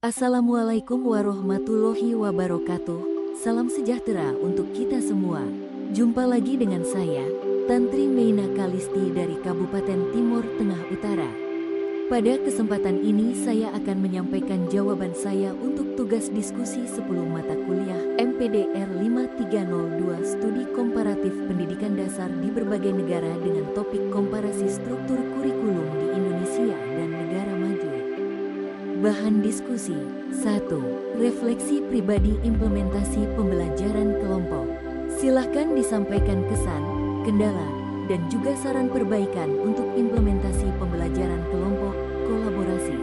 Assalamualaikum warahmatullahi wabarakatuh. Salam sejahtera untuk kita semua. Jumpa lagi dengan saya, Tantri Meina Kalisti dari Kabupaten Timur Tengah Utara. Pada kesempatan ini saya akan menyampaikan jawaban saya untuk tugas diskusi 10 mata kuliah MPDR 5302 Studi Komparatif Pendidikan Dasar di berbagai negara dengan topik komparasi struktur kurikulum di Indonesia dan negara maju. Bahan diskusi 1. Refleksi pribadi implementasi pembelajaran kelompok. Silahkan disampaikan kesan, kendala, dan juga saran perbaikan untuk implementasi pembelajaran kelompok kolaborasi.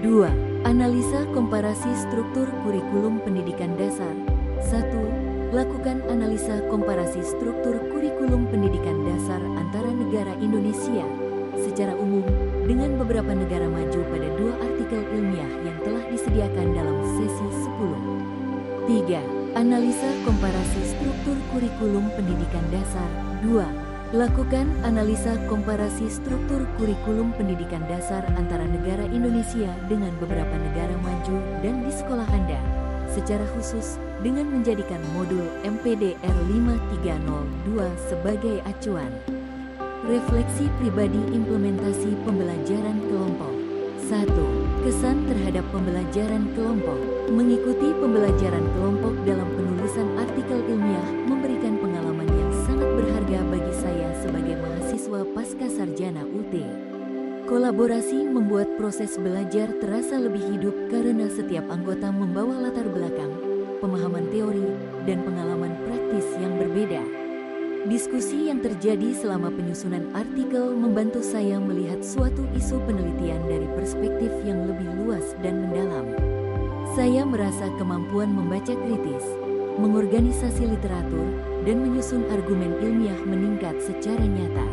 2. Analisa komparasi struktur kurikulum pendidikan dasar. 1. Lakukan analisa komparasi struktur kurikulum pendidikan dasar antara negara Indonesia secara umum dengan beberapa negara maju pada 2 artikel ilmiah yang telah disediakan dalam sesi 10. 3. Analisa komparasi struktur kurikulum pendidikan dasar. 2. Lakukan analisa komparasi struktur kurikulum pendidikan dasar antara negara Indonesia dengan beberapa negara maju dan di sekolah Anda, secara khusus dengan menjadikan modul MPDR 5302 sebagai acuan. Refleksi pribadi implementasi pembelajaran kelompok. 1. Kesan terhadap pembelajaran kelompok. Mengikuti pembelajaran kelompok dalam penulisan artikel ilmiah memberikan pengalaman yang sangat berharga bagi saya sebagai mahasiswa pasca sarjana UT. Kolaborasi membuat proses belajar terasa lebih hidup karena setiap anggota membawa latar belakang, pemahaman teori, dan pengalaman praktis yang berbeda. Diskusi yang terjadi selama penyusunan artikel membantu saya melihat suatu isu penelitian dari perspektif yang lebih luas dan mendalam. Saya merasa kemampuan membaca kritis, mengorganisasi literatur, dan menyusun argumen ilmiah meningkat secara nyata.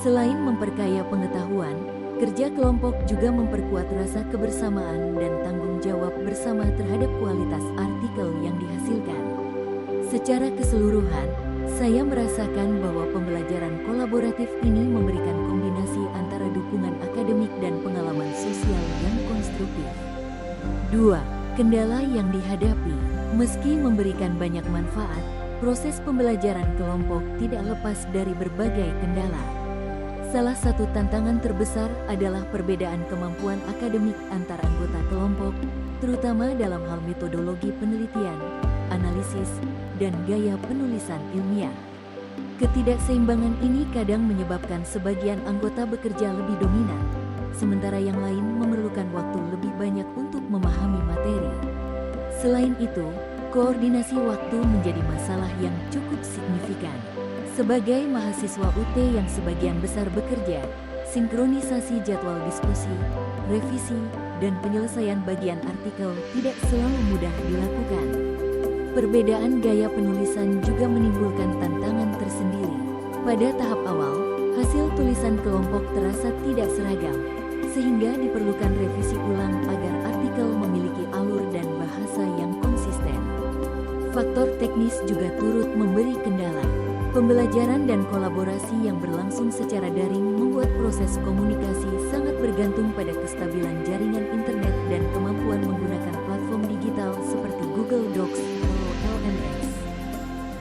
Selain memperkaya pengetahuan, kerja kelompok juga memperkuat rasa kebersamaan dan tanggung jawab bersama terhadap kualitas artikel yang dihasilkan. Secara keseluruhan, saya merasakan bahwa pembelajaran kolaboratif ini memberikan kombinasi antara dukungan akademik dan pengalaman sosial yang konstruktif. 2. Kendala yang dihadapi. Meski memberikan banyak manfaat, proses pembelajaran kelompok tidak lepas dari berbagai kendala. Salah satu tantangan terbesar adalah perbedaan kemampuan akademik antar anggota kelompok, terutama dalam hal metodologi penelitian, analisis, dan gaya penulisan ilmiah. Ketidakseimbangan ini kadang menyebabkan sebagian anggota bekerja lebih dominan, sementara yang lain memerlukan waktu lebih banyak untuk memahami materi. Selain itu, koordinasi waktu menjadi masalah yang cukup signifikan. Sebagai mahasiswa UT yang sebagian besar bekerja, sinkronisasi jadwal diskusi, revisi, dan penyelesaian bagian artikel tidak selalu mudah dilakukan. Perbedaan gaya penulisan juga menimbulkan tantangan tersendiri. Pada tahap awal, hasil tulisan kelompok terasa tidak seragam, sehingga diperlukan revisi ulang agar artikel memiliki alur dan bahasa yang konsisten. Faktor teknis juga turut memberi kendala. Pembelajaran dan kolaborasi yang berlangsung secara daring membuat proses komunikasi sangat bergantung pada kestabilan jaringan internet dan kemampuan menggunakan platform digital seperti Google Docs atau LMS.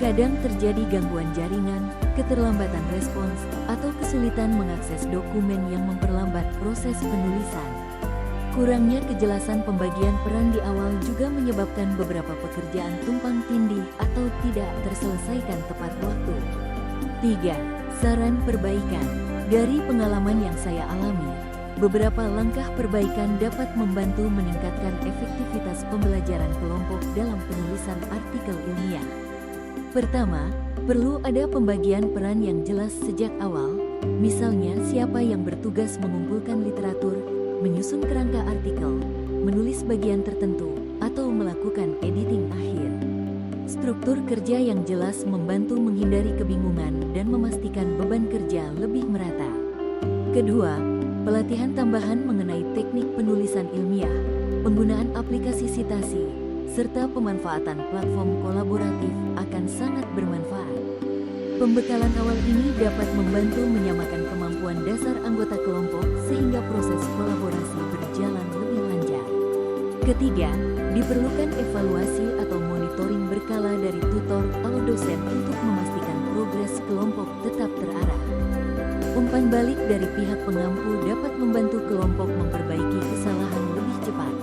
Kadang terjadi gangguan jaringan, keterlambatan respons, atau kesulitan mengakses dokumen yang memperlambat proses penulisan. Kurangnya kejelasan pembagian peran di awal juga menyebabkan beberapa pekerjaan tumpang tindih atau tidak terselesaikan tepat waktu. 3. Saran perbaikan. Dari pengalaman yang saya alami, beberapa langkah perbaikan dapat membantu meningkatkan efektivitas pembelajaran kelompok dalam penulisan artikel ilmiah. Pertama, perlu ada pembagian peran yang jelas sejak awal, misalnya siapa yang bertugas mengumpulkan literatur, menyusun kerangka artikel, menulis bagian tertentu, atau melakukan editing akhir. Struktur kerja yang jelas membantu menghindari kebingungan dan memastikan beban kerja lebih merata. Kedua, pelatihan tambahan mengenai teknik penulisan ilmiah, penggunaan aplikasi sitasi, serta pemanfaatan platform kolaboratif akan sangat bermanfaat. Pembekalan awal ini dapat membantu menyamakan kemampuan dasar anggota kelompok sehingga proses kolaborasi berjalan lebih lancar. Ketiga, diperlukan evaluasi atau monitoring berkala dari tutor atau dosen untuk memastikan progres kelompok tetap terarah. Umpan balik dari pihak pengampu dapat membantu kelompok memperbaiki kesalahan lebih cepat.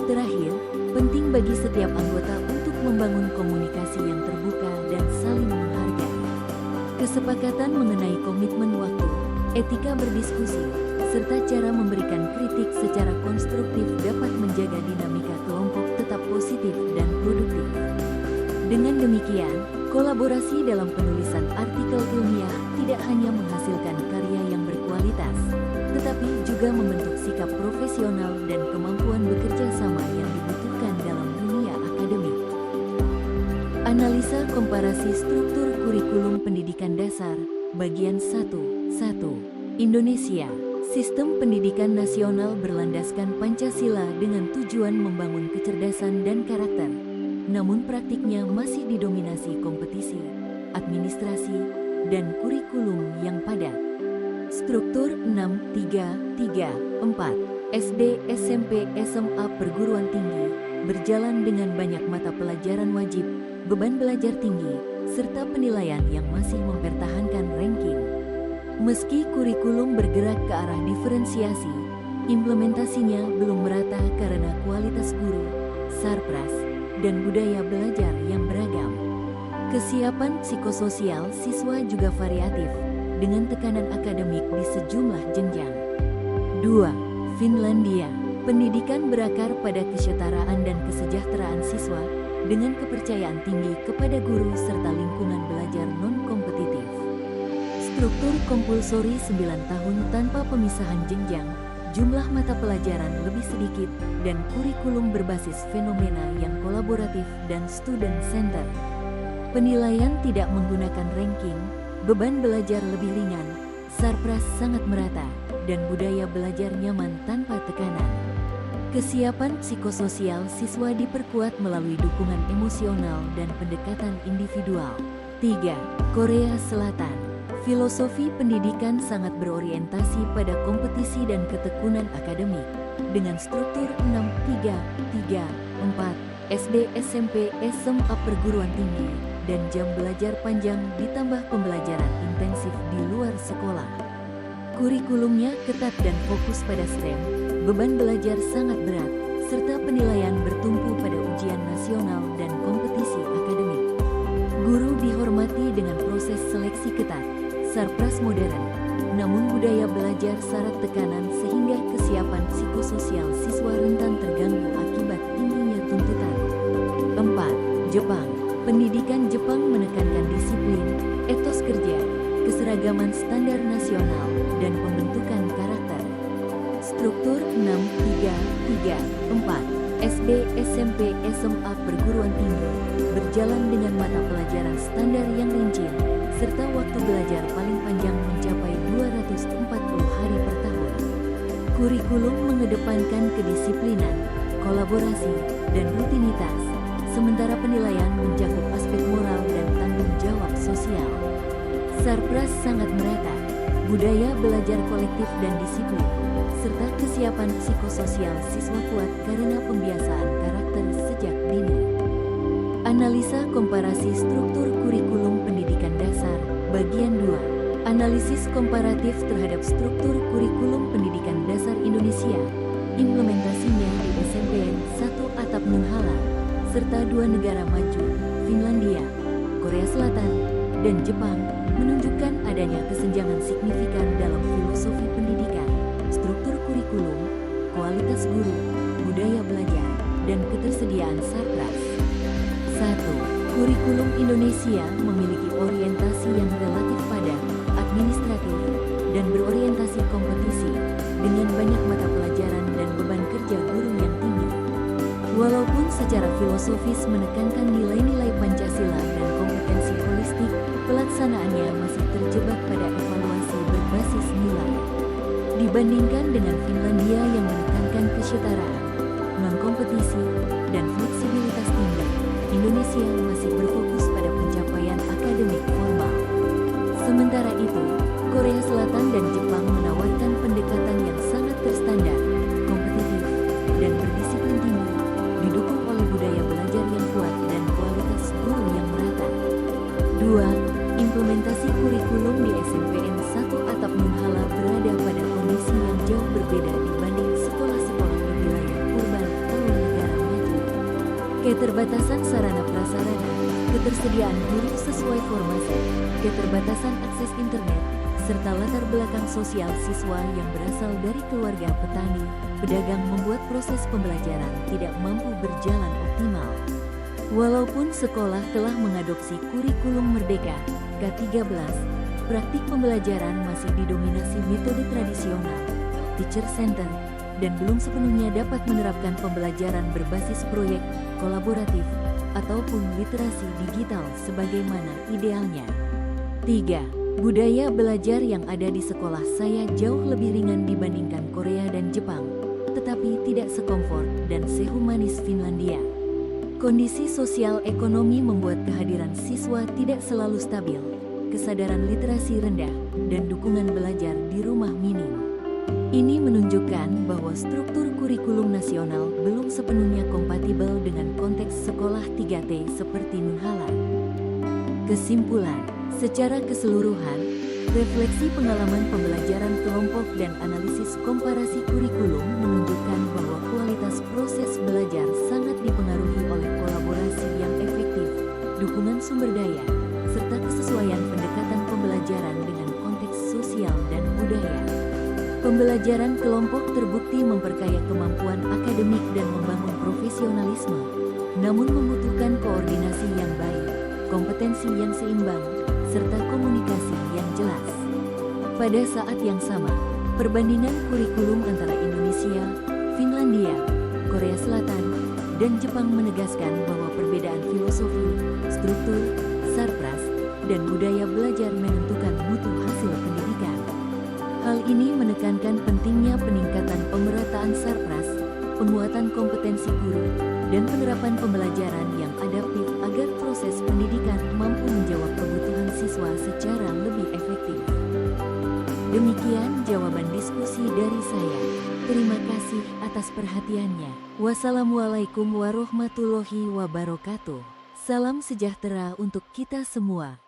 Terakhir, penting bagi setiap anggota untuk membangun komunikasi yang terbuka dan saling menghargai. Kesepakatan mengenai komitmen waktu, etika berdiskusi, serta cara memberikan kritik secara konstruktif dapat menjaga dinamika kelompok tetap positif dan produktif. Dengan demikian, kolaborasi dalam penulisan artikel ilmiah tidak hanya menghasilkan karya yang berkualitas, tetapi juga membentuk sikap profesional dan kemampuan bekerja sama yang dibutuhkan dalam dunia akademik. Analisa komparasi struktur kurikulum pendidikan dasar, bagian 1. Indonesia. Sistem pendidikan nasional berlandaskan Pancasila dengan tujuan membangun kecerdasan dan karakter. Namun praktiknya masih didominasi kompetisi, administrasi, dan kurikulum yang padat. Struktur 6-3-3-4 SD, SMP, SMA, perguruan tinggi berjalan dengan banyak mata pelajaran wajib, beban belajar tinggi, serta penilaian yang masih mempertahankan ranking. Meski kurikulum bergerak ke arah diferensiasi, implementasinya belum merata karena kualitas guru, sarpras, dan budaya belajar yang beragam. Kesiapan psikososial siswa juga variatif, dengan tekanan akademik di sejumlah jenjang. 2. Finlandia. Pendidikan berakar pada kesetaraan dan kesejahteraan siswa, dengan kepercayaan tinggi kepada guru serta lingkungan belajar non-kompetitif. Struktur kompulsori 9 tahun tanpa pemisahan jenjang, jumlah mata pelajaran lebih sedikit, dan kurikulum berbasis fenomena yang kolaboratif dan student center. Penilaian tidak menggunakan ranking, beban belajar lebih ringan, sarpras sangat merata, dan budaya belajar nyaman tanpa tekanan. Kesiapan psikososial siswa diperkuat melalui dukungan emosional dan pendekatan individual. 3. Korea Selatan. Filosofi pendidikan sangat berorientasi pada kompetisi dan ketekunan akademik, dengan struktur 6-3-3-4 SD, SMP, SMA, perguruan tinggi, dan jam belajar panjang ditambah pembelajaran intensif di luar sekolah. Kurikulumnya ketat dan fokus pada STEM, beban belajar sangat berat, serta penilaian bertumpu pada ujian nasional dan kompetisi akademik. Guru dihormati dengan proses seleksi ketat, sarpras modern, namun budaya belajar syarat tekanan sehingga kesiapan psikososial siswa rentan terganggu akibat tingginya tuntutan. 4. Jepang. Pendidikan Jepang menekankan disiplin, etos kerja, keseragaman standar nasional, dan pembentukan karakter. Struktur 6-3-3-4 SD, SMP, SMA, perguruan tinggi berjalan dengan mata pelajaran standar yang rinci, serta waktu belajar paling panjang mencapai 240 hari per tahun. Kurikulum mengedepankan kedisiplinan, kolaborasi, dan rutinitas, sementara penilaian mencakup aspek moral dan tanggung jawab sosial. Sarpras sangat merata, budaya belajar kolektif dan disiplin, serta kesiapan psikososial siswa kuat karena pembiasaan karakter sejak dini. Analisa komparasi struktur kurikulum pendidikan dasar, bagian 2. Analisis komparatif terhadap struktur kurikulum pendidikan dasar Indonesia, implementasinya di SMPN 1 Atap Nunghala, serta 2 negara maju, Finlandia, Korea Selatan, dan Jepang, menunjukkan adanya kesenjangan signifikan dalam filosofi pendidikan, struktur kurikulum, kualitas guru, budaya belajar, dan ketersediaan sarpras. 1. Kurikulum Indonesia memiliki orientasi yang relatif padat, administratif, dan berorientasi kompetisi, dengan banyak mata pelajaran dan beban kerja guru yang tinggi. Walaupun secara filosofis menekankan nilai-nilai Pancasila dan kompetensi holistik, pelaksanaannya masih terjebak pada evaluasi berbasis nilai. Dibandingkan dengan Finlandia yang menekankan kesetaraan, non-kompetisi, dan fleksibilitas tinggi, Indonesia masih berfokus pada pencapaian akademik formal. Sementara itu, Korea Selatan dan Jepang menawarkan pendekatan yang sangat terstandar, kompetitif, dan berdisiplin tinggi, Implementasi kurikulum di SMPN 1 Atap Nunhala berada pada kondisi yang jauh berbeda dibanding sekolah-sekolah di wilayah urban atau negara maju. Keterbatasan sarana prasarana, ketersediaan guru sesuai formasi, keterbatasan akses internet, serta latar belakang sosial siswa yang berasal dari keluarga petani, pedagang membuat proses pembelajaran tidak mampu berjalan optimal. Walaupun sekolah telah mengadopsi kurikulum Merdeka K13, praktik pembelajaran masih didominasi metode tradisional, teacher center, dan belum sepenuhnya dapat menerapkan pembelajaran berbasis proyek, kolaboratif, ataupun literasi digital sebagaimana idealnya. 3. Budaya belajar yang ada di sekolah saya jauh lebih ringan dibandingkan Korea dan Jepang, tetapi tidak sekomfort dan sehumanis Finlandia. Kondisi sosial ekonomi membuat kehadiran siswa tidak selalu stabil, kesadaran literasi rendah, dan dukungan belajar di rumah minim. Ini menunjukkan bahwa struktur kurikulum nasional belum sepenuhnya kompatibel dengan konteks sekolah 3T seperti Nunhala. Kesimpulan, secara keseluruhan, refleksi pengalaman pembelajaran kelompok dan analisis komparasi kurikulum menunjukkan bahwa kualitas proses belajar sangat dipengaruhi oleh kolaborasi yang efektif, dukungan sumber daya, serta kesesuaian pendekatan pembelajaran dengan konteks sosial dan budaya. Pembelajaran kelompok terbukti memperkaya kemampuan akademik dan membangun profesionalisme, namun membutuhkan koordinasi yang baik, kompetensi yang seimbang, serta komunikasi yang jelas. Pada saat yang sama, perbandingan kurikulum antara Indonesia, Finlandia, Korea Selatan, dan Jepang menegaskan bahwa perbedaan filosofi, struktur, sarpras, dan budaya belajar menentukan mutu hasil pendidikan. Hal ini menekankan pentingnya peningkatan pemerataan sarpras, penguatan kompetensi guru, dan penerapan pembelajaran yang adaptif agar proses pendidikan mampu menjawab kebutuhan siswa secara lebih efektif. Demikian jawaban diskusi dari saya. Terima kasih atas perhatiannya. Wassalamualaikum warahmatullahi wabarakatuh. Salam sejahtera untuk kita semua.